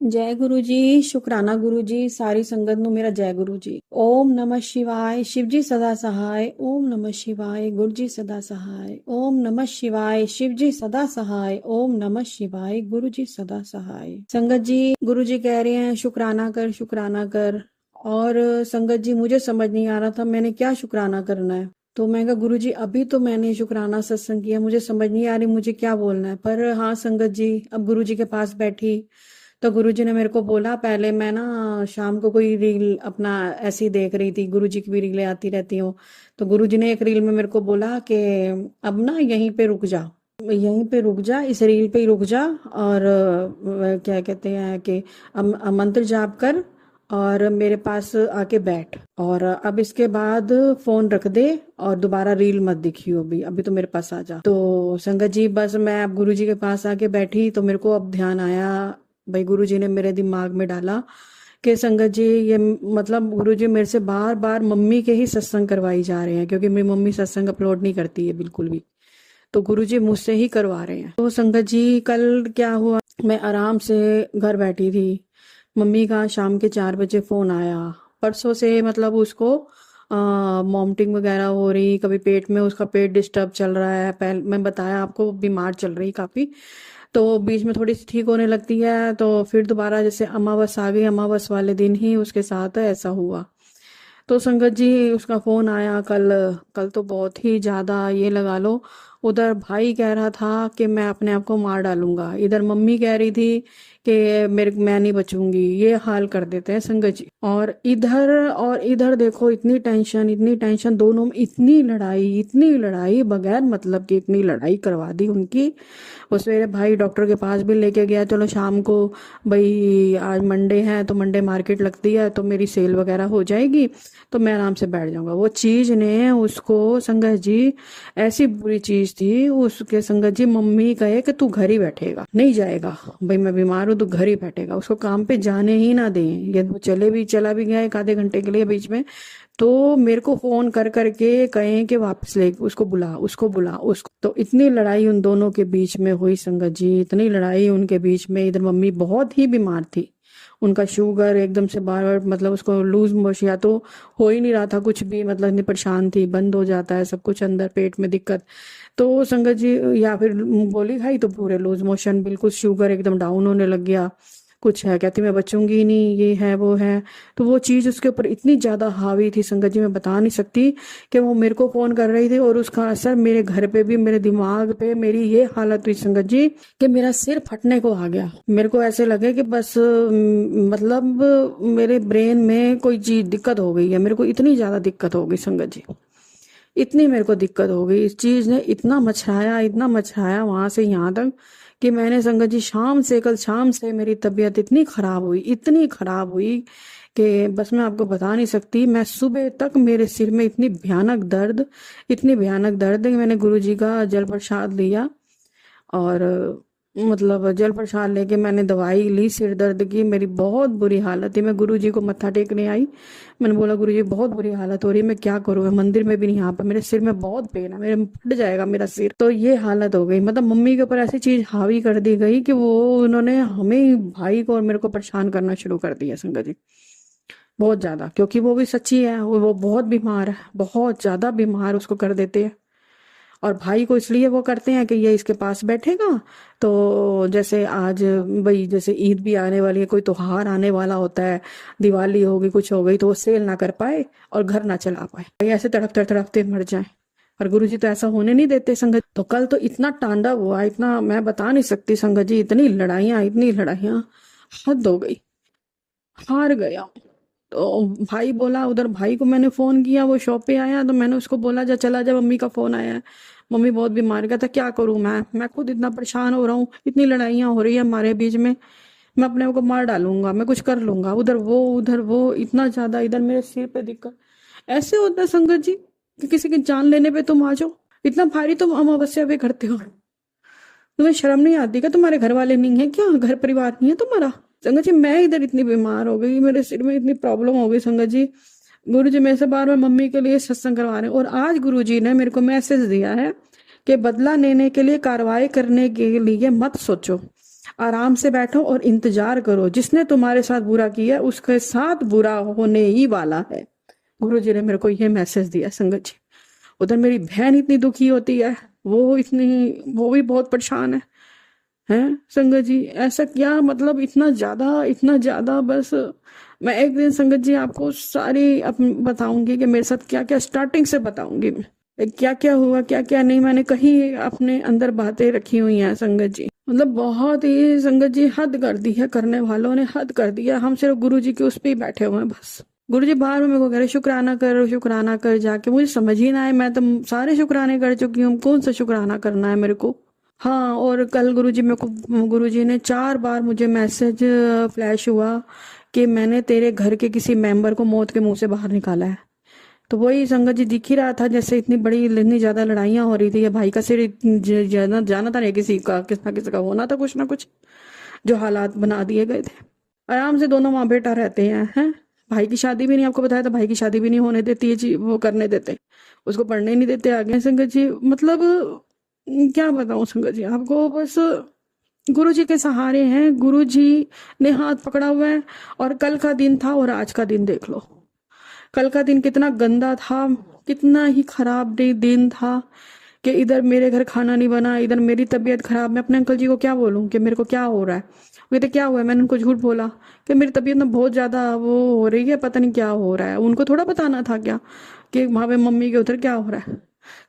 जय गुरु जी। शुकराना गुरु जी। सारी संगत नु मेरा जय गुरु जी। ओम नमः शिवाय। शिव जी सदा सहाय। ओम नमः शिवाय। गुरु जी सदा सहाय। ओम नमः शिवाय। शिव जी सदा सहाय। ओम नमः शिवाय। गुरु जी सदा सहाय। संगत जी, गुरु जी कह रहे हैं शुकराना कर, शुकराना कर। और संगत जी, मुझे समझ नहीं आ रहा था मैंने क्या शुकराना करना है। तो मैं कहा गुरु जी, अभी तो मैंने शुकराना सत्संग किया, मुझे समझ नहीं आ रही मुझे क्या बोलना है। पर हाँ संगत जी, अब गुरु जी के पास बैठी तो गुरुजी ने मेरे को बोला, पहले मैं ना शाम को कोई रील अपना ऐसे ही देख रही थी, गुरुजी की भी रीलें आती रहती हूँ। तो गुरुजी ने एक रील में मेरे को बोला कि अब ना यहीं पे रुक जा, यहीं पे रुक जा, इस रील पे ही रुक जा। और क्या कहते हैं कि मंत्र जाप कर और मेरे पास आके बैठ, और अब इसके बाद फोन रख दे और दोबारा रील मत दिखियो, अभी अभी तो मेरे पास आ जा। तो संगत जी, बस मैं अब गुरुजी के पास आके बैठी तो मेरे को अब ध्यान आया, भाई गुरुजी ने मेरे दिमाग में डाला कि संगत जी, ये मतलब गुरुजी मेरे से बार बार मम्मी के ही सत्संग करवाई जा रहे हैं, क्योंकि मेरी मम्मी सत्संग अपलोड नहीं करती है बिल्कुल भी। तो गुरुजी मुझसे ही करवा रहे हैं। तो संगत जी, कल क्या हुआ, मैं आराम से घर बैठी थी, मम्मी का शाम के 4 बजे फोन आया। परसों से मतलब उसको मॉमटिंग वगैरह हो रही, कभी पेट में उसका पेट डिस्टर्ब चल रहा है, पहले मैं बताया आपको बीमार चल रही काफी। तो बीच में थोड़ी सी ठीक होने लगती है, तो फिर दोबारा जैसे अमावस आ गई, अमावस वाले दिन ही उसके साथ ऐसा हुआ। तो संगत जी, उसका फोन आया कल। कल तो बहुत ही ज्यादा ये लगा लो, उधर भाई कह रहा था कि मैं अपने आप को मार डालूंगा, इधर मम्मी कह रही थी कि मेरे मैं नहीं बचूंगी। ये हाल कर देते हैं संगत जी। और इधर देखो, इतनी टेंशन, इतनी टेंशन, दोनों में इतनी लड़ाई बगैर मतलब की इतनी लड़ाई करवा दी उनकी। वो सवेरे भाई डॉक्टर के पास भी लेके गया, चलो शाम को, भाई आज मंडे है तो मंडे मार्केट लगती है तो मेरी सेल वगैरह हो जाएगी तो मैं आराम से बैठ जाऊंगा। वो चीज ने उसको संगत जी, ऐसी बुरी चीज थी उसके संगत जी, मम्मी कहे कि तू घर ही बैठेगा, नहीं जाएगा, भाई मैं बीमार हूँ, तू घर ही बैठेगा, उसको काम पे जाने ही ना दें। यदि वो चला भी गया एक आधे घंटे के लिए बीच में, तो मेरे को फोन कर करके कहें कि वापस ले, उसको बुला उसको। तो इतनी लड़ाई उन दोनों के बीच में हुई संगत जी, इतनी लड़ाई उनके बीच में। इधर मम्मी बहुत ही बीमार थी, उनका शुगर एकदम से बार बार मतलब उसको लूज मोशन, या तो हो ही नहीं रहा था कुछ भी, मतलब इतनी परेशान थी, बंद हो जाता है सब कुछ अंदर पेट में दिक्कत। तो संगत जी, या फिर गोली खाई तो पूरे लूज मोशन, बिल्कुल शुगर एकदम डाउन होने लग गया। कुछ है, कहती मैं बचूंगी ही नहीं, ये है वो है। तो वो चीज उसके ऊपर इतनी ज्यादा हावी थी संगत जी, मैं बता नहीं सकती। कि वो मेरे को फोन कर रही थी और उसका असर मेरे घर पे भी, मेरे दिमाग पे, मेरी ये हालत हुई संगत जी कि मेरा सिर फटने को आ गया। मेरे को ऐसे लगे कि बस मतलब मेरे ब्रेन में कोई चीज दिक्कत हो गई है, मेरे को इतनी ज्यादा दिक्कत हो गई संगत जी, इतनी मेरे को दिक्कत हो गई। इस चीज ने इतना मचराया वहां से यहाँ तक कि मैंने संगत जी कल शाम से मेरी तबीयत इतनी खराब हुई कि बस मैं आपको बता नहीं सकती। मैं सुबह तक मेरे सिर में इतनी भयानक दर्द कि मैंने गुरु जी का जल प्रसाद लिया, और मतलब जल प्रसाद लेके मैंने दवाई ली सिर दर्द की। मेरी बहुत बुरी हालत थी, मैं गुरु जी को मत्था टेकने आई, मैंने बोला गुरु जी बहुत बुरी हालत हो रही है, मैं क्या करूँ, मैं मंदिर में भी नहीं आ पा, मेरे सिर में बहुत पेन है, मेरे फट जाएगा मेरा सिर। तो ये हालत हो गई, मतलब मम्मी के ऊपर ऐसी चीज हावी कर दी गई कि वो उन्होंने हमें, भाई को और मेरे को परेशान करना शुरू कर दिया संगत जी, बहुत ज्यादा। क्योंकि वो भी सच्ची है, वो बहुत बीमार है, बहुत ज्यादा बीमार उसको कर देते हैं। और भाई को इसलिए वो करते हैं कि ये इसके पास बैठेगा, तो जैसे आज, भाई जैसे ईद भी आने वाली है, कोई त्योहार आने वाला होता है, दिवाली होगी, कुछ हो गई, तो वो सेल ना कर पाए और घर ना चला पाए, भाई ऐसे तड़पते तड़पते मर जाए। और गुरुजी तो ऐसा होने नहीं देते संगत। तो कल तो इतना तांडव हुआ, इतना मैं बता नहीं सकती संगत जी, इतनी लड़ाइयां, हद हो गई, हार गया। तो भाई बोला, उधर भाई को मैंने फोन किया, वो शॉप पे आया तो मैंने उसको बोला जा चला जा, मम्मी का फोन आया है, मम्मी बहुत बीमार, कहता क्या करूं मैं खुद इतना परेशान हो रहा हूँ, इतनी लड़ाइयां हो रही है हमारे बीच में, मैं अपने आप को मार डालूंगा, मैं कुछ कर लूंगा, उधर वो इतना ज्यादा, इधर मेरे सिर पे दिक्कत। ऐसे होता है संगत जी कि किसी की जान लेने पे तुम आ जाओ, इतना भारी तुम अमावस्या पे करते हो, तुम्हें शर्म नहीं आती क्या, तुम्हारे घर वाले नहीं है क्या, घर परिवार नहीं है तुम्हारा। संगत जी, मैं इधर इतनी बीमार हो गई, मेरे सिर में इतनी प्रॉब्लम हो गई संगत जी। गुरु जी मेरे से बार बार मम्मी के लिए सत्संग करवा रहे हैं, और आज गुरु जी ने मेरे को मैसेज दिया है कि बदला लेने के लिए कार्रवाई करने के लिए मत सोचो, आराम से बैठो और इंतजार करो, जिसने तुम्हारे साथ बुरा किया उसके साथ बुरा होने ही वाला है। गुरु जी ने मेरे को ये मैसेज दिया संगत जी। उधर मेरी बहन इतनी दुखी होती है, वो भी बहुत परेशान है संगत जी। ऐसा क्या मतलब, इतना ज्यादा बस। मैं एक दिन संगत जी आपको सारी बताऊंगी कि मेरे साथ क्या क्या स्टार्टिंग से बताऊंगी मैं, क्या क्या हुआ क्या क्या नहीं। मैंने कहीं अपने अंदर बातें रखी हुई हैं संगत जी, मतलब बहुत ही संगत जी हद कर दी है, करने वालों ने हद कर दिया। हम सिर्फ गुरु जी के उस पे ही बैठे हुए हैं बस। गुरु जी बाहर में मेरे को कह रहे शुक्राना कर जाके, मुझे समझ ही ना आए। मैं तो सारे शुक्राने कर चुकी हूँ, कौन सा शुक्राना करना है मेरे को। हाँ, और कल गुरु जी ने 4 बार मुझे मैसेज फ्लैश हुआ कि मैंने तेरे घर के किसी मेंबर को मौत के मुंह से बाहर निकाला है। तो वही संगत जी दिख ही रहा था, जैसे इतनी ज्यादा लड़ाइयां हो रही थी, या भाई का सिर जाना था नहीं किसी का, किसी का होना था कुछ ना कुछ, जो हालात बना दिए गए थे। आराम से दोनों माँ बेटा रहते हैं। भाई की शादी भी नहीं, आपको बताया था, भाई की शादी भी नहीं होने देती है जी, वो करने देते, उसको पढ़ने नहीं देते आगे संगत जी। मतलब क्या बताऊं संगत जी आपको, बस गुरु जी के सहारे हैं, गुरु जी ने हाथ पकड़ा हुआ है। और कल का दिन था और आज का दिन देख लो, कल का दिन कितना गंदा था, कितना ही खराब दिन था कि इधर मेरे घर खाना नहीं बना, इधर मेरी तबीयत खराब। मैं अपने अंकल जी को क्या बोलूं कि मेरे को क्या हो रहा है। वो कहते क्या हुआ है, मैंने उनको झूठ बोला कि मेरी तबीयत में बहुत ज्यादा वो हो रही है, पता नहीं क्या हो रहा है। उनको थोड़ा बताना था क्या कि वहां पे मम्मी के उधर क्या हो रहा है।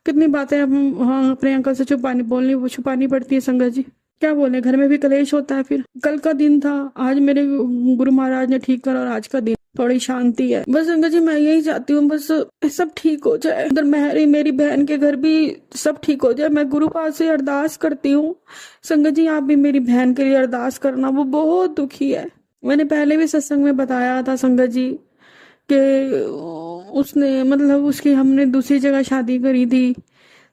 कितनी बातें हाँ अपने अंकल से छुपानी पड़ती है संगत जी, क्या बोले, घर में भी कलेश होता है। फिर कल का दिन था, आज मेरे गुरु महाराज ने ठीक करा, और आज का दिन थोड़ी शांति है। बस संगत जी मैं यही चाहती हूँ, बस सब ठीक हो जाए। उधर मेरी बहन के घर भी सब ठीक हो जाए। मैं गुरु पास से अरदास करती हूँ संगत जी, आप भी मेरी बहन के लिए अरदास करना, वो बहुत दुखी है। मैंने पहले भी सत्संग में बताया था संगत जी कि उसने मतलब उसकी हमने दूसरी जगह शादी करी थी,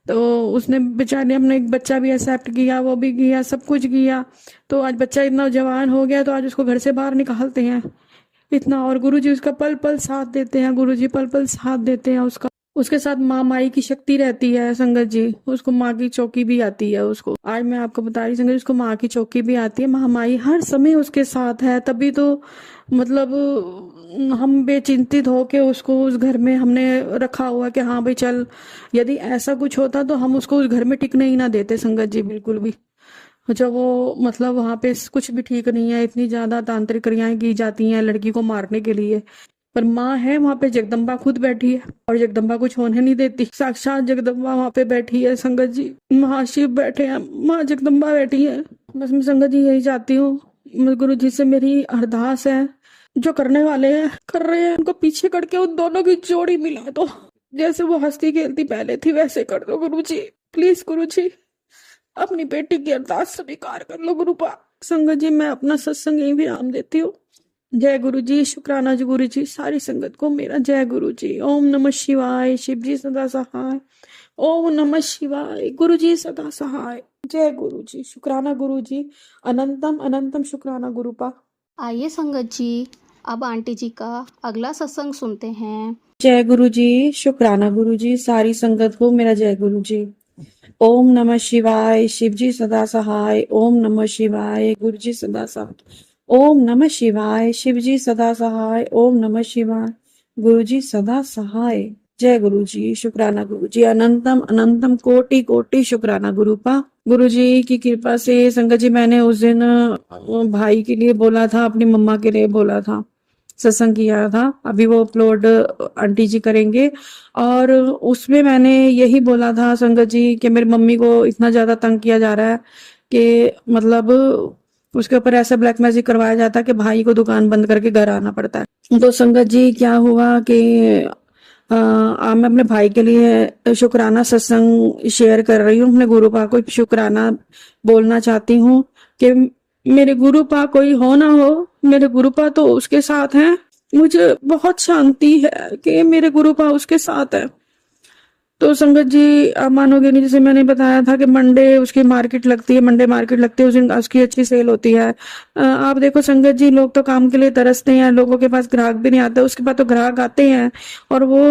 तो उसने बेचारे अपने एक बच्चा भी एक्सेप्ट किया, वो भी किया, सब कुछ किया। तो आज बच्चा इतना जवान हो गया, तो आज उसको घर से बाहर निकालते हैं इतना। और गुरुजी उसका पल पल साथ देते हैं, गुरुजी पल पल साथ देते हैं उसका। उसके साथ माँ माई की शक्ति रहती है संगत जी, उसको माँ की चौकी भी आती है उसको। आज मैं आपको बता रही संगत जी, उसको माँ की चौकी भी आती है, माँ माई हर समय उसके साथ है। तभी तो मतलब हम बेचिंतित हो के उसको उस घर में हमने रखा हुआ कि हाँ भाई चल, यदि ऐसा कुछ होता तो हम उसको उस घर में टिकने ही ना देते संगत जी, बिल्कुल भी। जब वो मतलब वहां पे कुछ भी ठीक नहीं है, इतनी ज्यादा तांत्रिक क्रियाएं की जाती हैं लड़की को मारने के लिए, पर माँ है वहां पे, जगदम्बा खुद बैठी है, और जगदम्बा कुछ होने नहीं देती। साक्षात जगदम्बा वहां पे बैठी है संगत जी, महाशिव बैठे हैं, माँ जगदम्बा बैठी है। बस मैं संगत जी यही चाहती हूँ, गुरु जी से मेरी अरदास है, जो करने वाले हैं कर रहे हैं, उनको पीछे करके उन दोनों की जोड़ी मिला दो, जैसे वो हंसती खेलती पहले थी वैसे कर दो गुरु जी, प्लीज गुरु जी, अपनी बेटी की अरदास स्वीकार कर लो गुरुपा। संगत जी मैं अपना सत्संग यही विराम देती हूँ। जय गुरु जी, शुक्राना जी गुरु जी, सारी संगत को मेरा जय गुरु जी। ओम नमः शिवाय, शिव जी सदा सहाय। ओम नमः शिवाय, गुरु जी सदा सहाय। जय गुरु जी, शुक्राना गुरु जी, अनंतम अनंतम शुक्राना गुरुपा। आइए संगत जी, अब आंटी जी का अगला सत्संग सुनते हैं। जय गुरु जी, शुक्राना गुरु जी, सारी संगत को मेरा जय गुरु जी। ओम नमः शिवाय, शिव जी सदा सहाय। ओम नमः शिवाय, गुरु जी सदा सहाय। ओम नमः शिवाय, शिव जी सदा सहाय। ओम नमः शिवाय, गुरु जी सदा सहाय। जय गुरु जी, शुक्राना गुरु जी, अनंतम अनंतम कोटि कोटि शुक्राना गुरुपा। गुरु जी की कृपा से संगत जी, मैंने उस दिन भाई के लिए बोला था, अपनी मम्मा के लिए बोला था, सत्संग किया था, अभी वो अपलोड आंटी जी करेंगे। और उसमें मैंने यही बोला था संगत जी कि मेरी मम्मी को इतना ज्यादा तंग किया जा रहा है कि मतलब उसके ऊपर ऐसा ब्लैक मैजिक करवाया जाता है कि भाई को दुकान बंद करके घर आना पड़ता है। तो संगत जी क्या हुआ कि मैं अपने भाई के लिए शुक्राना सत्संग शेयर कर रही हूँ, अपने गुरुपा को शुक्राना बोलना चाहती हूँ कि मेरे गुरुपा कोई हो ना हो, मेरे गुरुपा तो उसके साथ हैं। मुझे बहुत शांति है कि मेरे गुरुपा उसके साथ है। तो संगत जी आप मानोगे नहीं, जैसे मैंने बताया था कि मंडे उसकी मार्केट लगती है, मंडे मार्केट लगती है, उस दिन उसकी अच्छी सेल होती है। आप देखो संगत जी, लोग तो काम के लिए तरसते हैं, लोगों के पास ग्राहक भी नहीं आते, उसके पास तो ग्राहक आते हैं और वो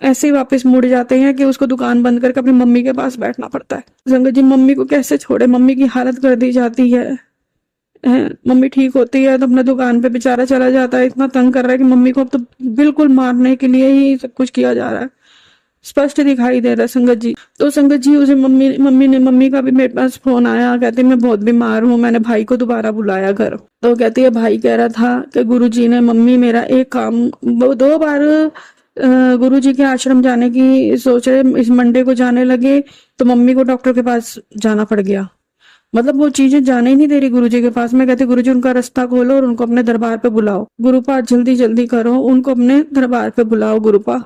ऐसे ही वापस मुड़ जाते हैं कि उसको दुकान बंद करके अपनी मम्मी के पास बैठना पड़ता है। संगत जी मम्मी को कैसे छोड़े, मम्मी की हालत कर दी जाती है, मम्मी ठीक होती है तो अपने दुकान पे बेचारा चला जाता है, इतना तंग कर रहा है कि मम्मी को अब तो बिल्कुल मारने के लिए ही सब कुछ किया जा रहा है, स्पष्ट दिखाई दे रहा है संगत जी। तो संगत जी उसे मम्मी का भी मेरे पास फोन आया, कहती मैं बहुत बीमार हूँ, मैंने भाई को दोबारा बुलाया घर। तो कहती है भाई कह रहा था कि गुरुजी ने मम्मी मेरा एक काम, वो 2 बार गुरुजी के आश्रम जाने की सोच रहे, इस मंडे को जाने लगे तो मम्मी को डॉक्टर के पास जाना पड़ गया। मतलब वो चीजें जाने ही नहीं दे रही गुरुजी के पास। मैं कहती गुरुजी उनका रास्ता खोलो और उनको अपने दरबार पे बुलाओ, गुरुपा जल्दी जल्दी करो, उनको अपने दरबार पे बुलाओ गुरुपा।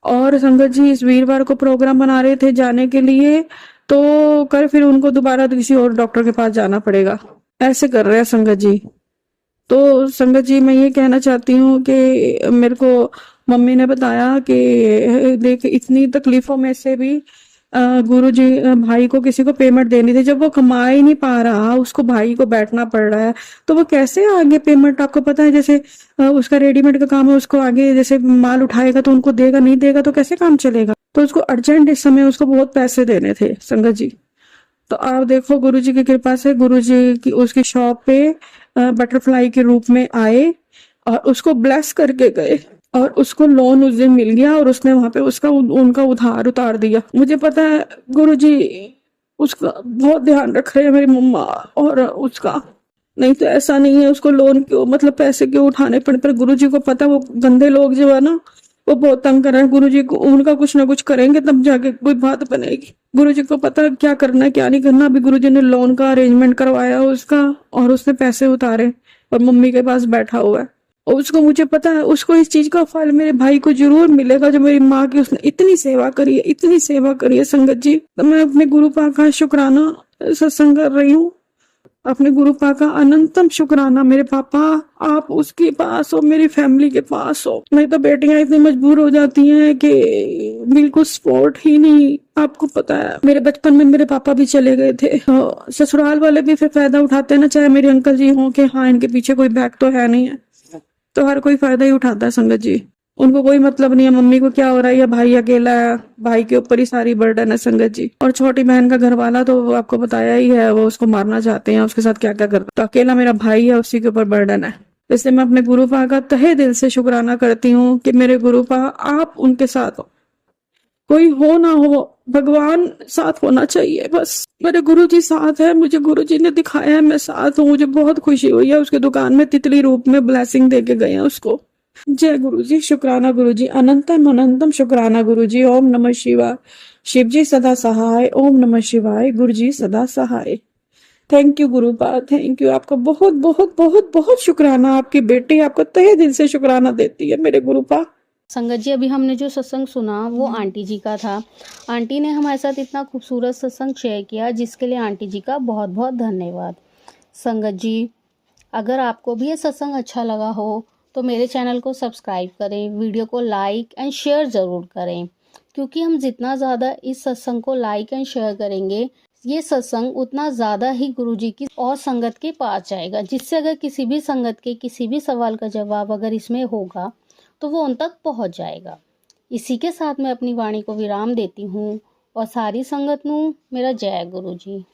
और संगत जी इस वीरवार को प्रोग्राम बना रहे थे जाने के लिए, तो कल फिर उनको दोबारा किसी और डॉक्टर के पास जाना पड़ेगा, ऐसे कर रहे हैं संगत जी। तो संगत जी मैं ये कहना चाहती हूँ कि मेरे को मम्मी ने बताया कि देख इतनी तकलीफों में से भी गुरु जी भाई को किसी को पेमेंट देनी थी, जब वो कमा ही नहीं पा रहा, उसको भाई को बैठना पड़ रहा है, तो वो कैसे आगे पेमेंट, आपको पता है जैसे उसका रेडीमेड का काम है, उसको आगे जैसे माल उठाएगा तो उनको देगा, नहीं देगा तो कैसे काम चलेगा। तो उसको अर्जेंट इस समय उसको बहुत पैसे देने थे संगत जी। तो आप देखो गुरुजी की कृपा से गुरुजी की उसकी शॉप पे बटरफ्लाई के रूप में आए और उसको ब्लेस करके गए, और उसको लोन उस दिन मिल गया और उसने वहां पे उसका उनका उधार उतार दिया। मुझे पता है गुरुजी उसका बहुत ध्यान रख रहे हैं मेरी मम्मा और उसका, नहीं तो ऐसा नहीं है उसको लोन क्यों मतलब पैसे क्यों उठाने पड़े, पर गुरुजी को पता वो गंदे लोग जो है ना वो बहुत तंग कर रहे हैं गुरुजी को, उनका कुछ ना कुछ करेंगे तब जाके कोई बात बनेगी। गुरुजी को पता है क्या करना है क्या नहीं करना। अभी गुरुजी ने लोन का अरेंजमेंट करवाया उसका और उसने पैसे उतारे और मम्मी के पास बैठा हुआ है, और उसको मुझे पता है उसको इस चीज का फल मेरे भाई को जरूर मिलेगा, जो मेरी माँ की उसने इतनी सेवा करी है, इतनी सेवा करी है संगत जी। तो मैं अपने गुरु पा का शुक्राना सत्संग कर रही हूँ, अपने गुरु पा का अनंतम शुक्राना। मेरे पापा आप उसके पास हो, मेरी फैमिली के पास हो, नहीं तो बेटियां इतनी मजबूर हो जाती हैं कि बिल्कुल सपोर्ट ही नहीं। आपको पता है मेरे बचपन में मेरे पापा भी चले गए थे, तो ससुराल वाले भी फिर फायदा उठाते हैं ना, चाहे मेरे अंकल जी हों कि हाँ इनके पीछे कोई बैक तो है नहीं है, तो हर कोई फायदा ही उठाता है संगत जी। उनको कोई मतलब नहीं है मम्मी को क्या हो रहा है, या भाई अकेला है, भाई के ऊपर ही सारी बर्डन है संगत जी। और छोटी बहन का घर वाला तो वो आपको बताया ही है, वो उसको मारना चाहते हैं, उसके साथ क्या क्या करते, तो अकेला मेरा भाई है, उसी के ऊपर बर्डन है। इसलिए मैं अपने गुरु पा का तहे दिल से शुक्राना करती हूँ कि मेरे गुरु पा आप उनके साथ हो, कोई हो ना हो भगवान साथ होना चाहिए बस। मेरे गुरु जी साथ है, मुझे गुरु जी ने दिखाया है मैं साथ हूँ, मुझे बहुत खुशी हुई है। उसके दुकान में तितली रूप में ब्लेसिंग दे के गए हैं उसको। जय गुरु जी, शुक्राना गुरु जी, अनंतम अनंतम शुक्राना गुरु जी। ओम नमः शिवाय, शिव जी सदा सहाय। ओम नमः शिवाय, गुरु जी सदा सहाय। थैंक यू गुरुपा, थैंक यू, आपका बहुत बहुत बहुत बहुत शुक्राना। आपकी बेटी आपको तहे दिल से शुक्राना देती है मेरे गुरुपा। संगत जी अभी हमने जो सत्संग सुना वो आंटी जी का था। आंटी ने हमारे साथ इतना खूबसूरत सत्संग शेयर किया जिसके लिए आंटी जी का बहुत बहुत धन्यवाद। संगत जी अगर आपको भी ये सत्संग अच्छा लगा हो तो मेरे चैनल को सब्सक्राइब करें, वीडियो को लाइक एंड शेयर ज़रूर करें, क्योंकि हम जितना ज़्यादा इस सत्संग को लाइक एंड शेयर करेंगे ये सत्संग उतना ज़्यादा ही गुरुजी की और संगत के पास जाएगा, जिससे अगर किसी भी संगत के किसी भी सवाल का जवाब अगर इसमें होगा तो वो उन तक पहुंच जाएगा। इसी के साथ मैं अपनी वाणी को विराम देती हूँ और सारी संगत नू मेरा जय गुरु जी।